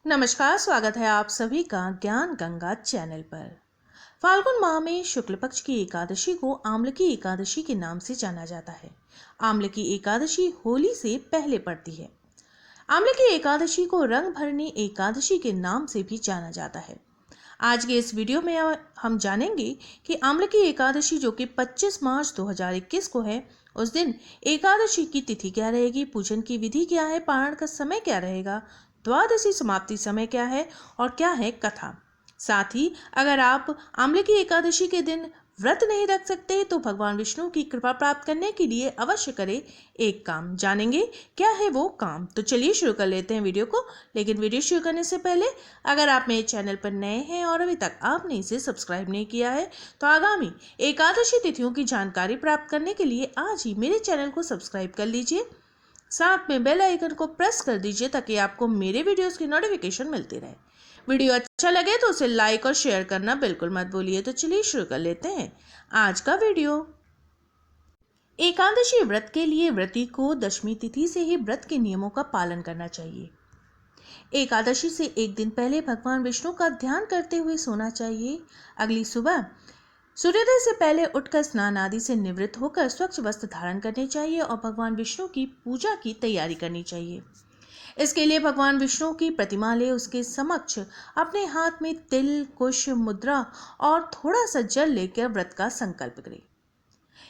नमस्कार, स्वागत है आप सभी का ज्ञान गंगा चैनल पर। फाल्गुन माह में शुक्ल पक्ष की एकादशी को आम्लकी एकादशी के नाम से जाना जाता है। आम्लकी एकादशी होली से पहले पड़ती है। आम्लकी एकादशी को रंग भरनी एकादशी के नाम से भी जाना जाता है। आज के इस वीडियो में हम जानेंगे कि आम्लकी एकादशी जो कि 25 मार्च 2021 को है, उस दिन एकादशी की तिथि क्या रहेगी, पूजन की विधि क्या है, पारण का समय क्या रहेगा, द्वादशी समाप्ति समय क्या है और क्या है कथा। साथ ही अगर आप आम्लकी एकादशी के दिन व्रत नहीं रख सकते तो भगवान विष्णु की कृपा प्राप्त करने के लिए अवश्य करें एक काम। जानेंगे क्या है वो काम, तो चलिए शुरू कर लेते हैं वीडियो को। लेकिन वीडियो शुरू करने से पहले अगर आप मेरे चैनल पर नए हैं और अभी तक आपने इसे सब्सक्राइब नहीं किया है तो आगामी एकादशी तिथियों की जानकारी प्राप्त करने के लिए आज ही मेरे चैनल को सब्सक्राइब कर लीजिए। साथ में बेल आइकन को प्रेस कर दीजिए ताकि आपको मेरे वीडियोस की नोटिफिकेशन मिलती रहे। वीडियो अच्छा लगे तो उसे लाइक और शेयर करना बिल्कुल मत भूलिए। तो चलिए शुरू कर लेते हैं आज का वीडियो। एकादशी व्रत के लिए व्रती को दशमी तिथि से ही व्रत के नियमों का पालन करना चाहिए। एकादशी से एक दिन पहले भगवान विष्णु का ध्यान करते हुए सोना चाहिए। अगली सुबह सूर्योदय से पहले उठकर स्नान आदि से निवृत्त होकर स्वच्छ वस्त्र धारण करने चाहिए और भगवान विष्णु की पूजा की तैयारी करनी चाहिए। इसके लिए भगवान विष्णु की प्रतिमा ले उसके समक्ष अपने हाथ में तिल, कुश, मुद्रा और थोड़ा सा जल लेकर व्रत का संकल्प करें।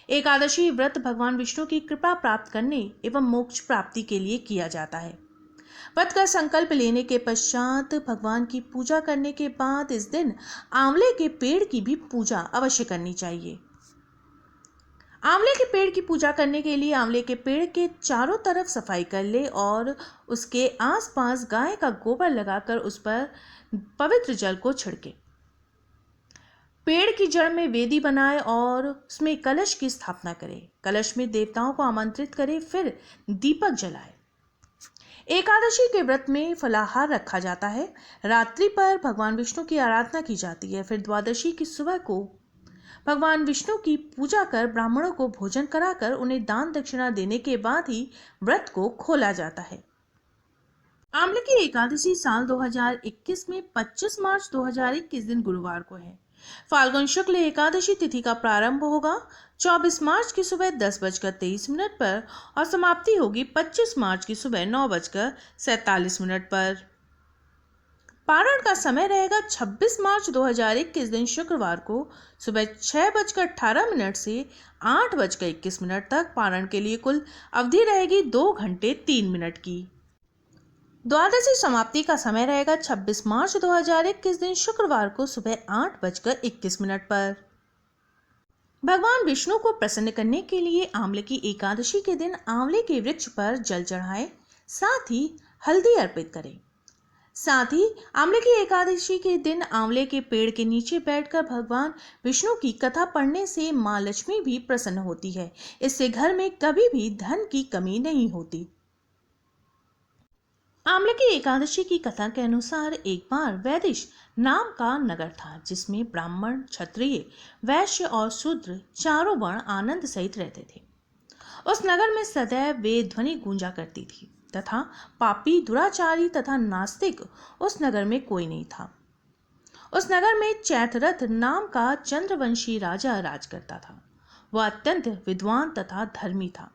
एकादशी व्रत भगवान विष्णु की कृपा प्राप्त करने एवं मोक्ष प्राप्ति के लिए किया जाता है। व्रत का संकल्प लेने के पश्चात भगवान की पूजा करने के बाद इस दिन आंवले के पेड़ की भी पूजा अवश्य करनी चाहिए। आंवले के पेड़ की पूजा करने के लिए आंवले के पेड़ के चारों तरफ सफाई कर ले और उसके आसपास गाय का गोबर लगाकर उस पर पवित्र जल को छिड़के। पेड़ की जड़ में वेदी बनाए और उसमें कलश की स्थापना करे। कलश में देवताओं को आमंत्रित करे, फिर दीपक जलाए। एकादशी के व्रत में फलाहार रखा जाता है। रात्रि पर भगवान विष्णु की आराधना की जाती है। फिर द्वादशी की सुबह को भगवान विष्णु की पूजा कर ब्राह्मणों को भोजन कराकर उन्हें दान दक्षिणा देने के बाद ही व्रत को खोला जाता है। आम्लकी एकादशी साल 2021 में 25 मार्च 2021 दिन गुरुवार को है। फाल्गुन शुक्ल एकादशी तिथि का प्रारंभ होगा 24 मार्च की सुबह 10:23 पर और समाप्ति होगी 25 मार्च की सुबह 9:47 पर। पारण का समय रहेगा 26 मार्च 2021 दिन शुक्रवार को सुबह 6:18 से 8:21 तक। पारण के लिए कुल अवधि रहेगी 2 घंटे 3 मिनट की। द्वादशी समाप्ति का समय रहेगा 26 मार्च 2021 दिन शुक्रवार को सुबह 8:21 पर। भगवान विष्णु को प्रसन्न करने के लिए आम्लकी एकादशी के दिन आंवले के वृक्ष पर जल चढ़ाएं, साथ ही हल्दी अर्पित करें। साथ ही आम्लकी एकादशी के दिन आंवले के पेड़ के नीचे बैठकर भगवान विष्णु की कथा पढ़ने से मां लक्ष्मी भी प्रसन्न होती है। इससे घर में कभी भी धन की कमी नहीं होती। आम्लकी एकादशी की कथा के अनुसार एक बार वैदिश नाम का नगर था जिसमें ब्राह्मण, क्षत्रिय, वैश्य और शूद्र चारों वर्ण आनंद सहित रहते थे। उस नगर में सदैव वेद ध्वनि गूंजा करती थी तथा पापी, दुराचारी तथा नास्तिक उस नगर में कोई नहीं था। उस नगर में चैतरथ नाम का चंद्रवंशी राजा राज करता था। वह अत्यंत विद्वान तथा धर्मी था।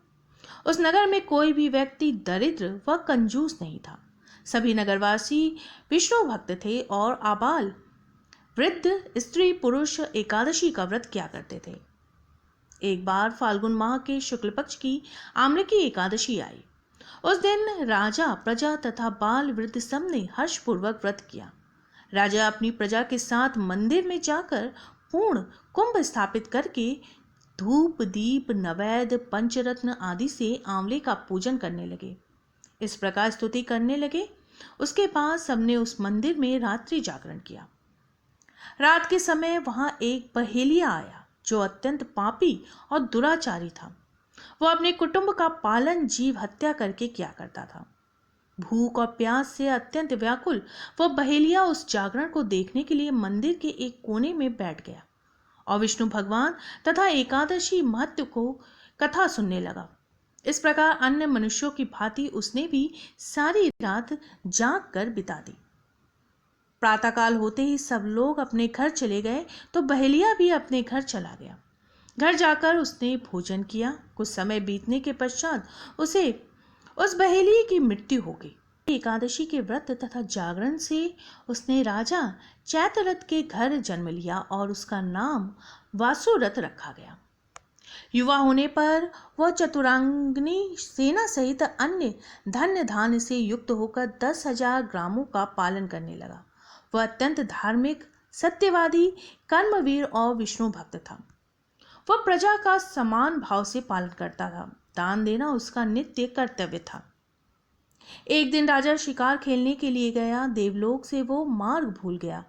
उस नगर में कोई भी व्यक्ति दरिद्र व कंजूस नहीं था। सभी नगरवासी विष्णु भक्त थे और आबाल वृद्ध, स्त्री, पुरुष एकादशी का व्रत किया करते थे। एक बार फाल्गुन माह के शुक्ल पक्ष की आम्लकी एकादशी आई। उस दिन राजा, प्रजा तथा बाल वृद्ध सबने हर्षपूर्वक व्रत किया। राजा अपनी प्रजा के साथ मंदिर में जाकर पूर्ण कुंभ स्थापित करके धूप, दीप, नैवेद्य, पंचरत्न आदि से आंवले का पूजन करने लगे। इस प्रकार स्तुति करने लगे। उसके बाद सबने उस मंदिर में रात्रि जागरण किया। रात के समय वहां एक बहेलिया आया जो अत्यंत पापी और दुराचारी था। वह अपने कुटुंब का पालन जीव हत्या करके किया करता था। भूख और प्यास से अत्यंत व्याकुल वह बहेलिया उस जागरण को देखने के लिए मंदिर के एक कोने में बैठ गया और विष्णु भगवान तथा एकादशी महत्व को कथा सुनने लगा। इस प्रकार अन्य मनुष्यों की भांति उसने भी सारी रात जाग कर बिता दी। प्रातःकाल होते ही सब लोग अपने घर चले गए तो बहेलिया भी अपने घर चला गया। घर जाकर उसने भोजन किया। कुछ समय बीतने के पश्चात उस बहेलिए की मृत्यु हो गई। एकादशी के व्रत तथा जागरण से उसने राजा चैतरथ के घर जन्म लिया और उसका नाम वासुरथ रखा गया। युवा होने पर वह चतुरांगनी सेना सहित अन्य धन्य धान्य से युक्त होकर 10,000 ग्रामों का पालन करने लगा। वह अत्यंत धार्मिक, सत्यवादी, कर्मवीर और विष्णु भक्त था। वह प्रजा का समान भाव से पालन करता था। दान देना उसका नित्य कर्तव्य था। एक दिन राजा शिकार खेलने के लिए गया। देवलोक से वो मार्ग भूल गया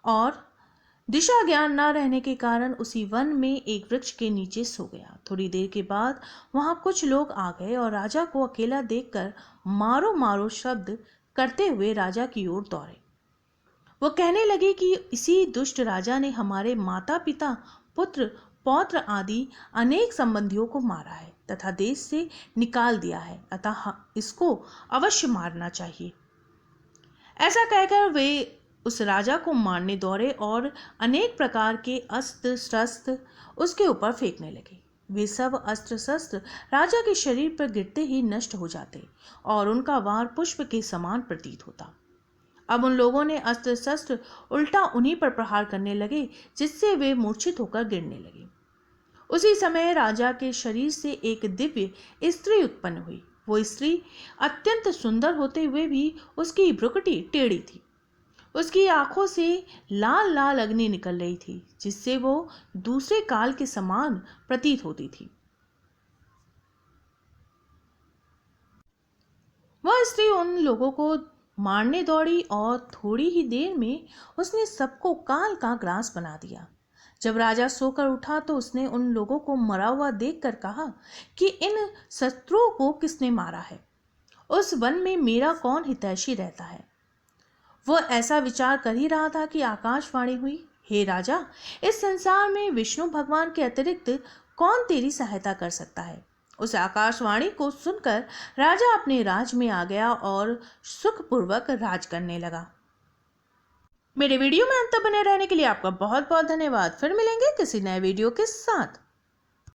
और दिशा ज्ञान न रहने के कारण उसी वन में एक वृक्ष के नीचे सो गया। थोड़ी देर के बाद वहां कुछ लोग आ गए और राजा को अकेला देखकर मारो मारो शब्द करते हुए राजा की ओर दौड़े। वो कहने लगे कि इसी दुष्ट राजा ने हमारे माता पिता, पुत्र, पौत्र आदि अनेक संबंधियों को मारा है तथा देश से निकाल दिया है, अतः इसको अवश्य मारना चाहिए। ऐसा कहकर वे उस राजा को मारने दौड़े और अनेक प्रकार के अस्त्र शस्त्र उसके ऊपर फेंकने लगे। वे सब अस्त्र शस्त्र राजा के शरीर पर गिरते ही नष्ट हो जाते और उनका वार पुष्प के समान प्रतीत होता। अब उन लोगों ने अस्त्र शस्त्र उल्टा उन्हीं पर प्रहार करने लगे, जिससे वे मूर्छित होकर गिरने लगे। उसी समय राजा के शरीर से एक दिव्य स्त्री उत्पन्न हुई। वो स्त्री अत्यंत सुंदर होते हुए भी उसकी भ्रुकुटी टेढ़ी थी। उसकी आंखों से लाल लाल अग्नि निकल रही थी, जिससे वो दूसरे काल के समान प्रतीत होती थी। वह स्त्री उन लोगों को मारने दौड़ी और थोड़ी ही देर में उसने सबको काल का ग्रास बना दिया। जब राजा सोकर उठा तो उसने उन लोगों को मरा हुआ देखकर कहा कि इन शत्रुओं को किसने मारा है? उस वन में मेरा कौन हितैषी रहता है? वह ऐसा विचार कर ही रहा था कि आकाशवाणी हुई, हे राजा, इस संसार में विष्णु भगवान के अतिरिक्त कौन तेरी सहायता कर सकता है? उस आकाशवाणी को सुनकर राजा अपने राज में आ गया और सुखपूर्वक राज करने लगा। मेरे वीडियो में अंत तक बने रहने के लिए आपका बहुत बहुत धन्यवाद। फिर मिलेंगे किसी नए वीडियो के साथ।